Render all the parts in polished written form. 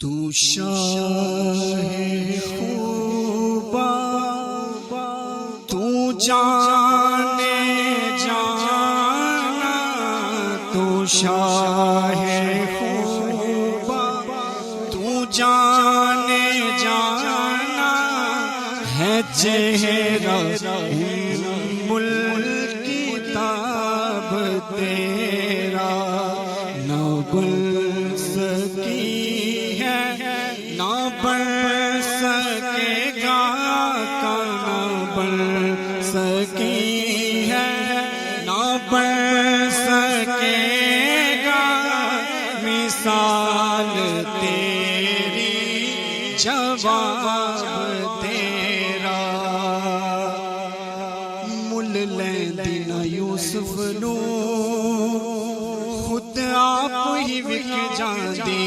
تو شاہ خوبا تو جانے جانا، تو شاہ خوبا تو جانے جانا ہے چہرہ ملک کتاب تیرا، نہ بن سکی ہے نہ بن سکے گا، نہ بن سکی ہے نہ بن سکے گا، مثال تیری جواب تیرا، مل لیندی نہ یوسف نو خود آپ ہی وک جاندی،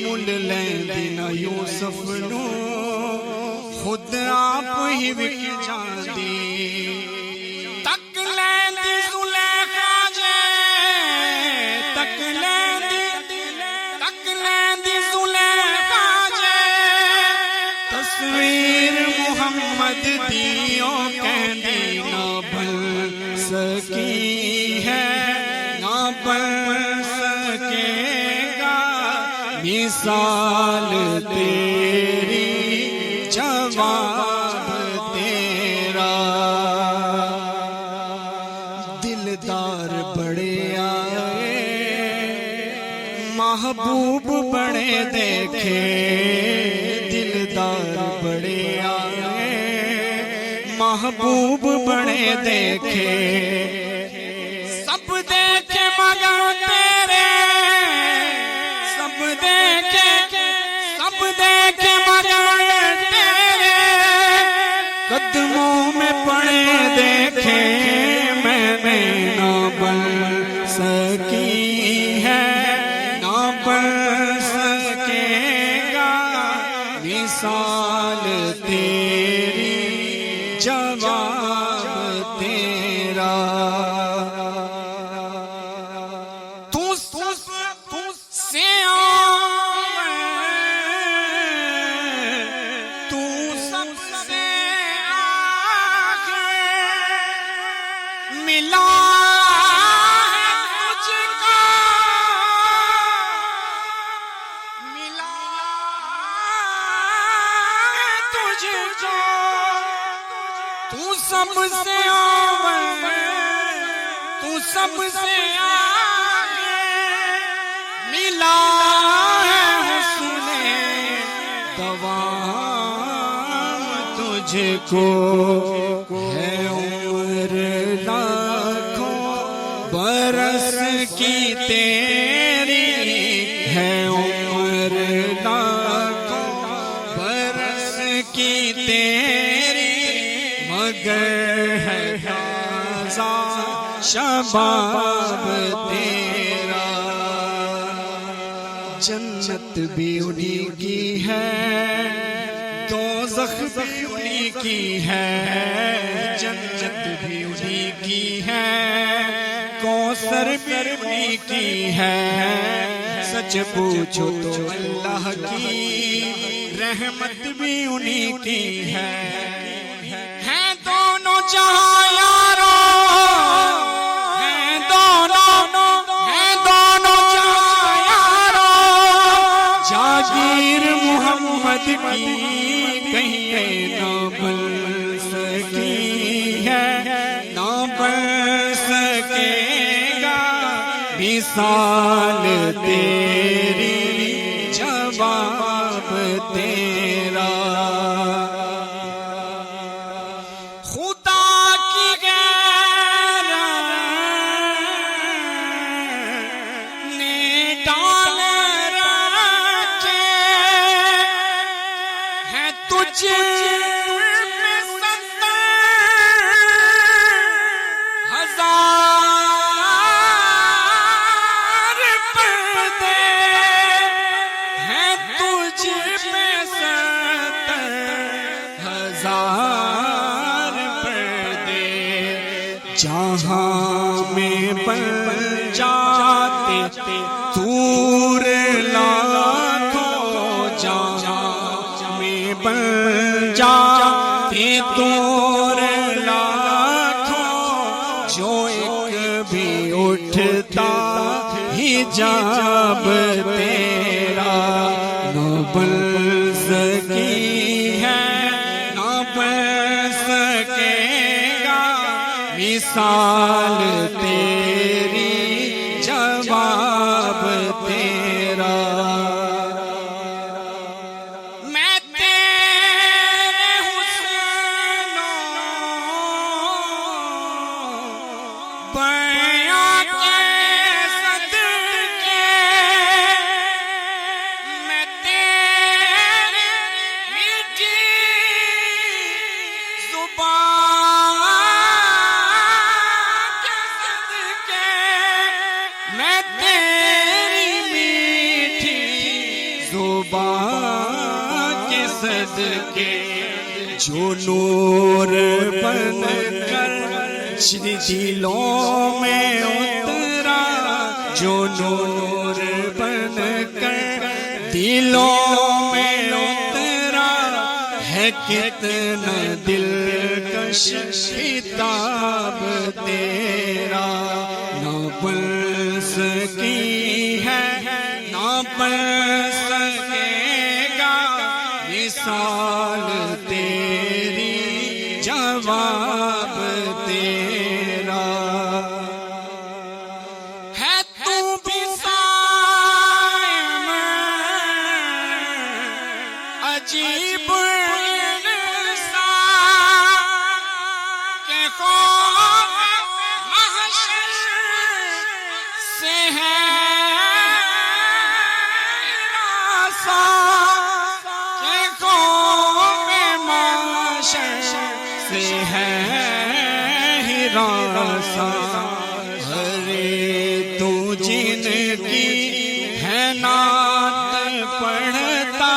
مل لیندی نہ یوسف نو خود آپ ہی وک جاندی، تک لیندی زلیخا جے، تک لیندی زلیخا جے، تصویر محمد دیو کہندی نہ بن سکی ہے نہ بن سکے گا، مثال تیری جواب تیرا، دلدار بڑے آئے محبوب بڑے دیکھے، دلدار بڑے آئے محبوب بڑے دیکھے، سب دیکھے مگر تیرے، سب دیکھے مگر تیرے قدموں میں پڑے دیکھے، میں نے نہ بن سکی ہے نہ بن سکے گا، مثال تیری جواب تیرا، تو سب سے آوے، تو سب سے آگے ملا ہے تجھ کو، ملا ہے تجھ کو، تو سب سے آوے، تو سب سے آگے ملا ہے حسن دوام تجھ کو، ہے عمر لاکھوں برس کی تیری، ہے عمر لاکھوں برس کی تیری، مگر ہے تازہ شباب تیرا، جنت بھی انہی کی ہے دوزخ بھی انہی کی ہے، جنت بھی انہی کی ہے کوثر بھی انہی کی ہے، سچ پوچھو تو اللہ کی رحمت بھی انہی کی ہے، ہیں دونوں جہاں یارو، ہیں دونوں جہاں یارو، جاگیر محمد کی کہیں نہ بن سکی ہے نہ بن سکے گا، مثال تیری جواب تیرا، خدا کی غیرت نے ڈال رکھے ہے تجھ میں 70,000 پردے، ہے تجھ میں 70,000 پردے، جہاں میں بن جاتے تور لاکھوں حجاب تیرا نہ بن سکی ہے نہ بن سکے گا مثال تیری جواب تیرا میں تیرے حسن و بیاں کے صدقے میں تیرے میٹھی زبان کے صدقے میں تیری میٹھی زبان کے صدقے جو نور بن کر دلوں میں اترا جو نور بن کر دلوں میں اترا ہے کتنا دلکش خطاب تیرا نہ بن سکی ہے نہ بن سکے گا مثال تیری جواب تیرا ہے تو بھی صائم عجیب انسان کہ خوف محشر سے ہے ہراساں کہ خوف محشر سے ہے ہراساں ارے تو جن کی ہے نعت پڑھتا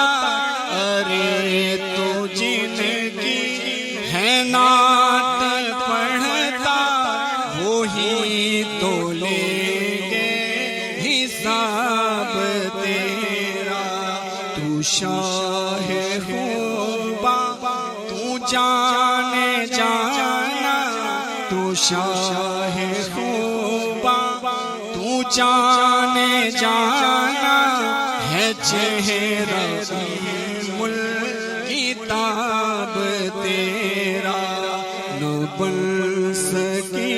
ارے تو جن کی ہے نعت پڑھتا وہی تو لیں گے حساب تیرا تو شاہ خوبا تو جانے جانا تو شاہ خوبا تو جانے جانا ہے چہرہ الکتاب تیرا نہ بن سکی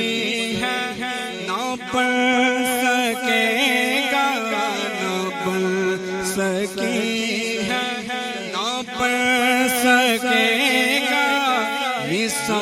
ہے نہ بن سکے گا نہ بن سکی ہے نہ بن سکے گا مثال